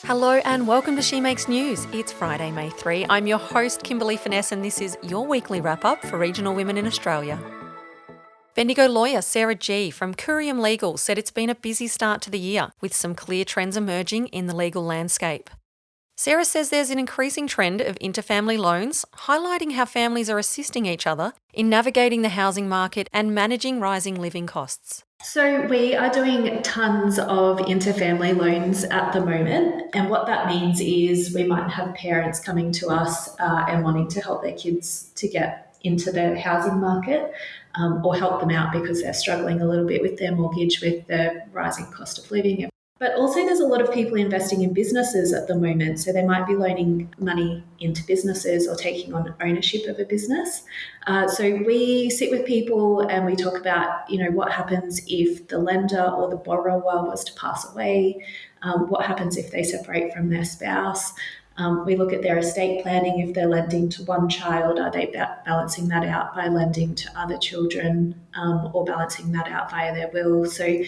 Hello and welcome to She Makes News. It's Friday, May 3. I'm your host, Kimberly Finesse, and this is your weekly wrap-up for regional women in Australia. Bendigo lawyer Sarah G from Curium Legal said it's been a busy start to the year, with some clear trends emerging in the legal landscape. Sarah says there's an increasing trend of interfamily loans, highlighting how families are assisting each other in navigating the housing market and managing rising living costs. So we are doing tons of interfamily loans at the moment, and what that means is we might have parents coming to us and wanting to help their kids to get into the housing market, or help them out because they're struggling a little bit with their mortgage with the rising cost of living. But also, there's a lot of people investing in businesses at the moment. So they might be loaning money into businesses or taking on ownership of a business. So we sit with people and we talk about, what happens if the lender or the borrower was to pass away, what happens if they separate from their spouse. We look at their estate planning. If they're lending to one child, are they balancing that out by lending to other children, or balancing that out via their will? So,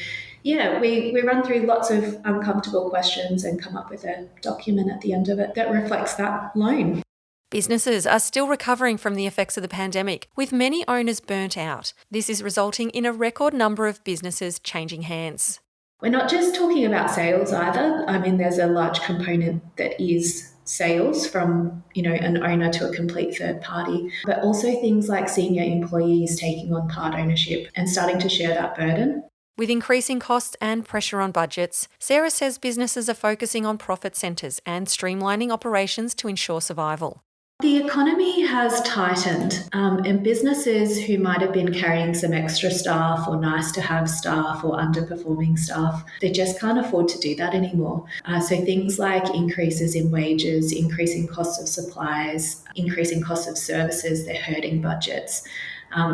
yeah, we run through lots of uncomfortable questions and come up with a document at the end of it that reflects that loan. Businesses are still recovering from the effects of the pandemic, with many owners burnt out. This is resulting in a record number of businesses changing hands. We're not just talking about sales either. I mean, there's a large component that is sales from, an owner to a complete third party, but also things like senior employees taking on part ownership and starting to share that burden. With increasing costs and pressure on budgets, Sarah says businesses are focusing on profit centres and streamlining operations to ensure survival. The economy has tightened, and businesses who might have been carrying some extra staff or nice to have staff or underperforming staff, they just can't afford to do that anymore. So things like increases in wages, increasing costs of supplies, increasing costs of services, they're hurting budgets.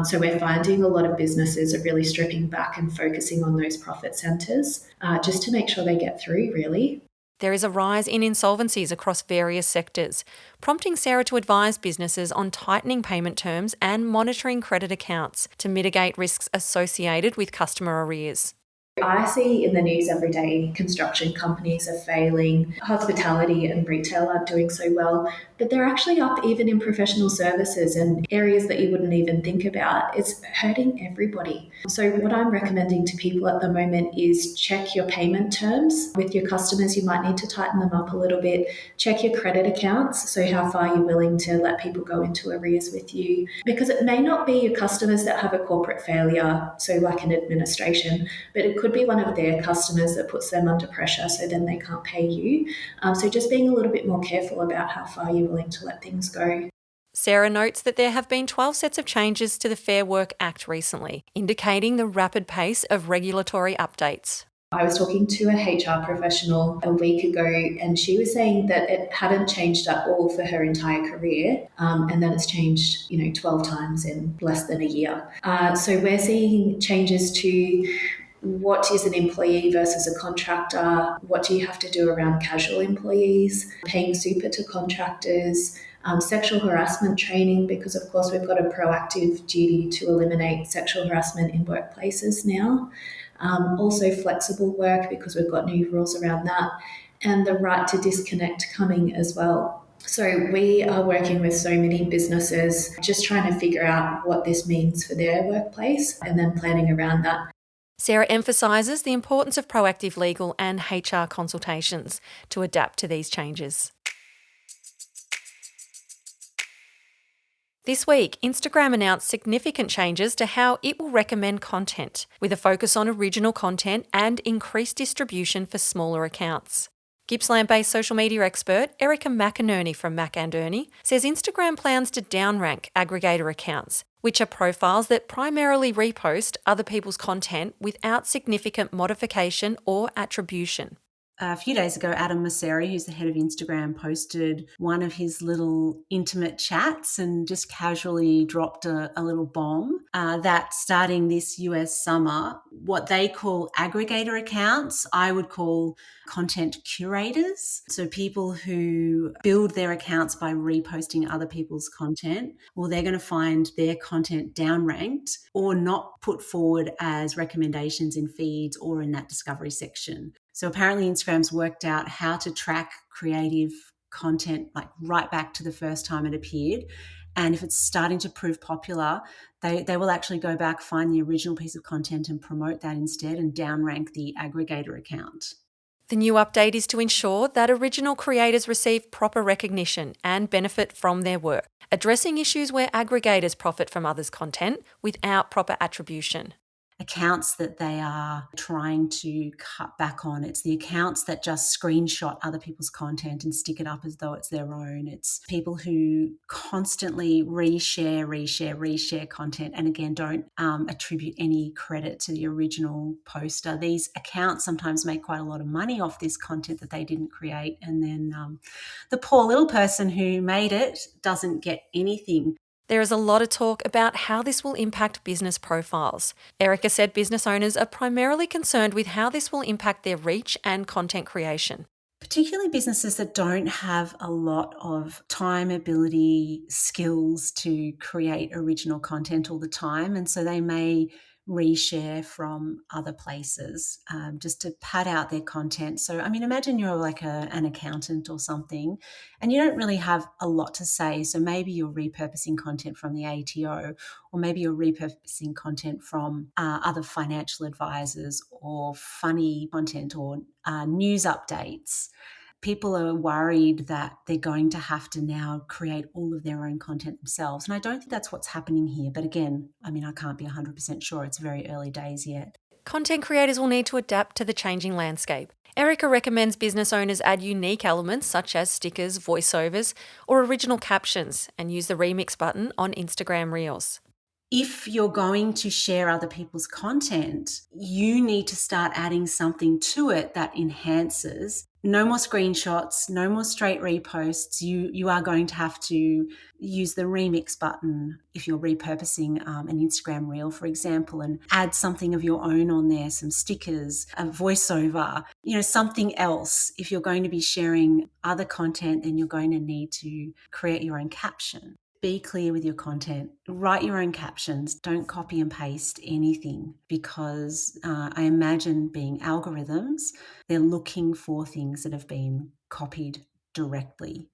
So we're finding a lot of businesses are really stripping back and focusing on those profit centres, just to make sure they get through, really. There is a rise in insolvencies across various sectors, prompting Sarah to advise businesses on tightening payment terms and monitoring credit accounts to mitigate risks associated with customer arrears. I see in the news every day construction companies are failing, hospitality and retail aren't doing so well, but they're actually up even in professional services and areas that you wouldn't even think about. It's hurting everybody. So what I'm recommending to people at the moment is check your payment terms with your customers. You might need to tighten them up a little bit. Check your credit accounts, so how far you're willing to let people go into arrears with you, because it may not be your customers that have a corporate failure, so like an administration, but it could be one of their customers that puts them under pressure, so then they can't pay you. So just being a little bit more careful about how far you're willing to let things go. Sarah notes that there have been 12 sets of changes to the Fair Work Act recently, indicating the rapid pace of regulatory updates. I was talking to a HR professional a week ago, and she was saying that it hadn't changed at all for her entire career, and then it's changed, 12 times in less than a year. So we're seeing changes to what is an employee versus a contractor, what do you have to do around casual employees, paying super to contractors, sexual harassment training, because of course we've got a proactive duty to eliminate sexual harassment in workplaces now. Also flexible work, because we've got new rules around that, and the right to disconnect coming as well. So we are working with so many businesses, just trying to figure out what this means for their workplace and then planning around that. Sarah emphasises the importance of proactive legal and HR consultations to adapt to these changes. This week, Instagram announced significant changes to how it will recommend content, with a focus on original content and increased distribution for smaller accounts. Gippsland-based social media expert Erica McInerney from Mac and Ernie says Instagram plans to downrank aggregator accounts, which are profiles that primarily repost other people's content without significant modification or attribution. A few days ago, Adam Mosseri, who's the head of Instagram, posted one of his little intimate chats and just casually dropped a little bomb that starting this US summer, what they call aggregator accounts, I would call content curators. So people who build their accounts by reposting other people's content, well, they're going to find their content downranked or not put forward as recommendations in feeds or in that discovery section. So apparently Instagram's worked out how to track creative content like right back to the first time it appeared. And if it's starting to prove popular, they will actually go back, find the original piece of content and promote that instead and downrank the aggregator account. The new update is to ensure that original creators receive proper recognition and benefit from their work, addressing issues where aggregators profit from others' content without proper attribution. Accounts that they are trying to cut back on. It's the accounts that just screenshot other people's content and stick it up as though it's their own. It's people who constantly reshare content and again don't attribute any credit to the original poster. These accounts sometimes make quite a lot of money off this content that they didn't create, and then the poor little person who made it doesn't get anything. There is a lot of talk about how this will impact business profiles. Erica said business owners are primarily concerned with how this will impact their reach and content creation. Particularly businesses that don't have a lot of time, ability, skills to create original content all the time. And so they may reshare from other places just to pad out their content. So, I mean, imagine you're like an accountant or something and you don't really have a lot to say. So maybe you're repurposing content from the ATO, or maybe you're repurposing content from other financial advisors, or funny content, or news updates. People are worried that they're going to have to now create all of their own content themselves. And I don't think that's what's happening here. But again, I mean, I can't be 100% sure. It's very early days yet. Content creators will need to adapt to the changing landscape. Erica recommends business owners add unique elements such as stickers, voiceovers, or original captions, and use the remix button on Instagram Reels. If you're going to share other people's content, you need to start adding something to it that enhances. No more screenshots, no more straight reposts. You are going to have to use the remix button if you're repurposing an Instagram reel, for example, and add something of your own on there, some stickers, a voiceover, something else. If you're going to be sharing other content, then you're going to need to create your own caption. Be clear with your content. Write your own captions. Don't copy and paste anything, because I imagine being algorithms, they're looking for things that have been copied directly.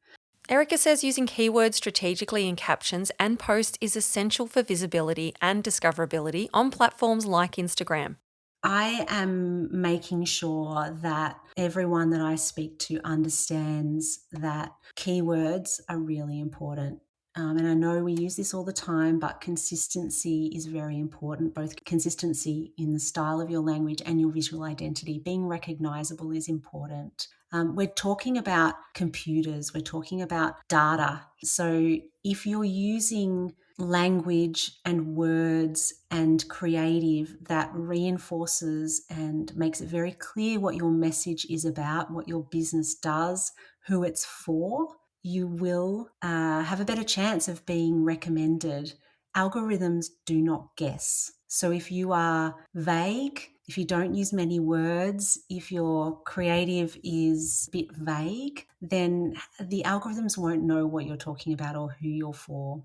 Erica says using keywords strategically in captions and posts is essential for visibility and discoverability on platforms like Instagram. I am making sure that everyone that I speak to understands that keywords are really important. And I know we use this all the time, but consistency is very important, both consistency in the style of your language and your visual identity. Being recognizable is important. We're talking about computers, we're talking about data. So if you're using language and words and creative that reinforces and makes it very clear what your message is about, what your business does, who it's for, you will have a better chance of being recommended. Algorithms do not guess. So if you are vague, if you don't use many words, if your creative is a bit vague, then the algorithms won't know what you're talking about or who you're for.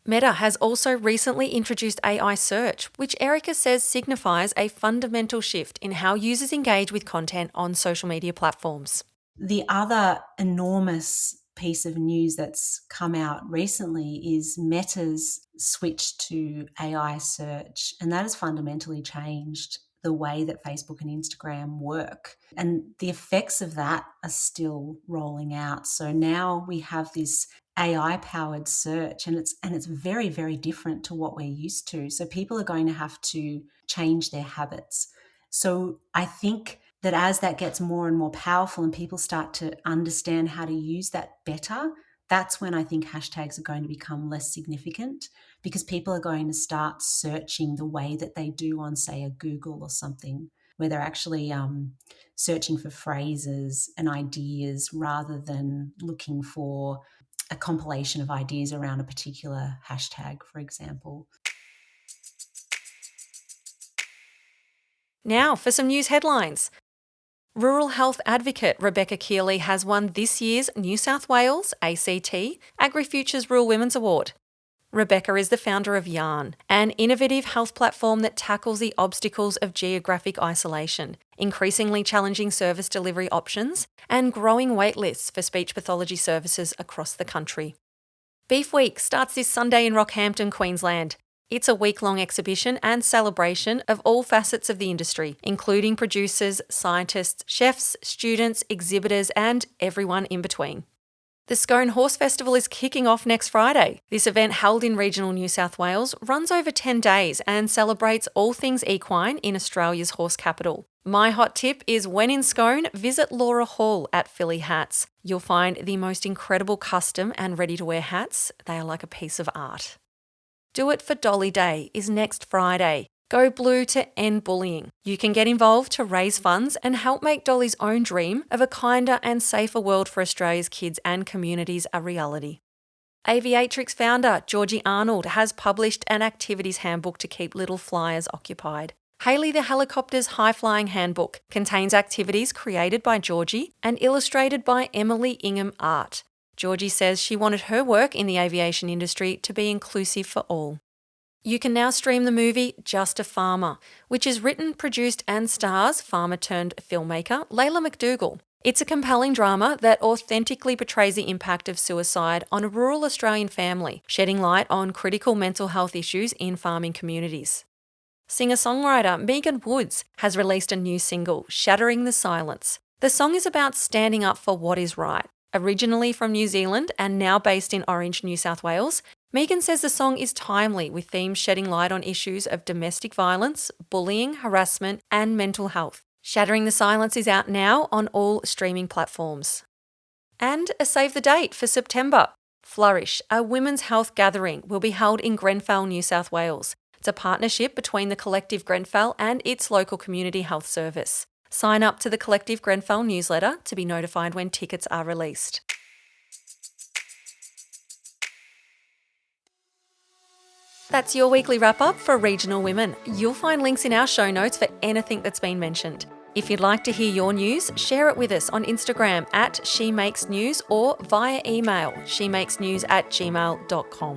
Meta has also recently introduced AI search, which Erica says signifies a fundamental shift in how users engage with content on social media platforms. The other enormous piece of news that's come out recently is Meta's switch to AI search, and that has fundamentally changed the way that Facebook and Instagram work. And the effects of that are still rolling out. So now we have this AI-powered search, and it's very, very different to what we're used to. So people are going to have to change their habits. So I think that as that gets more and more powerful and people start to understand how to use that better, that's when I think hashtags are going to become less significant, because people are going to start searching the way that they do on, say, a Google or something, where they're actually searching for phrases and ideas rather than looking for a compilation of ideas around a particular hashtag, for example. Now for some news headlines. Rural health advocate Rebecca Keeley has won this year's New South Wales ACT AgriFutures Rural Women's Award. Rebecca is the founder of Yarn, an innovative health platform that tackles the obstacles of geographic isolation, increasingly challenging service delivery options, and growing waitlists for speech pathology services across the country. Beef Week starts this Sunday in Rockhampton, Queensland. It's a week-long exhibition and celebration of all facets of the industry, including producers, scientists, chefs, students, exhibitors, and everyone in between. The Scone Horse Festival is kicking off next Friday. This event, held in regional New South Wales, runs over 10 days and celebrates all things equine in Australia's horse capital. My hot tip is, when in Scone, visit Laura Hall at Philly Hats. You'll find the most incredible custom and ready-to-wear hats. They are like a piece of art. Do It for Dolly Day is next Friday. Go blue to end bullying. You can get involved to raise funds and help make Dolly's own dream of a kinder and safer world for Australia's kids and communities a reality. Aviatrix founder Georgie Arnold has published an activities handbook to keep little flyers occupied. Hayley the Helicopter's High-Flying Handbook contains activities created by Georgie and illustrated by Emily Ingham Art. Georgie says she wanted her work in the aviation industry to be inclusive for all. You can now stream the movie Just a Farmer, which is written, produced and stars farmer-turned-filmmaker Layla McDougall. It's a compelling drama that authentically portrays the impact of suicide on a rural Australian family, shedding light on critical mental health issues in farming communities. Singer-songwriter Megan Woods has released a new single, Shattering the Silence. The song is about standing up for what is right. Originally from New Zealand and now based in Orange, New South Wales, Megan says the song is timely, with themes shedding light on issues of domestic violence, bullying, harassment, and mental health. Shattering the Silence is out now on all streaming platforms. And a save the date for September. Flourish, a women's health gathering, will be held in Grenfell, New South Wales. It's a partnership between the Collective Grenfell and its local community health service. Sign up to the Collective Grenfell newsletter to be notified when tickets are released. That's your weekly wrap-up for Regional Women. You'll find links in our show notes for anything that's been mentioned. If you'd like to hear your news, share it with us on Instagram @SheMakesNews or via email shemakesnews@gmail.com.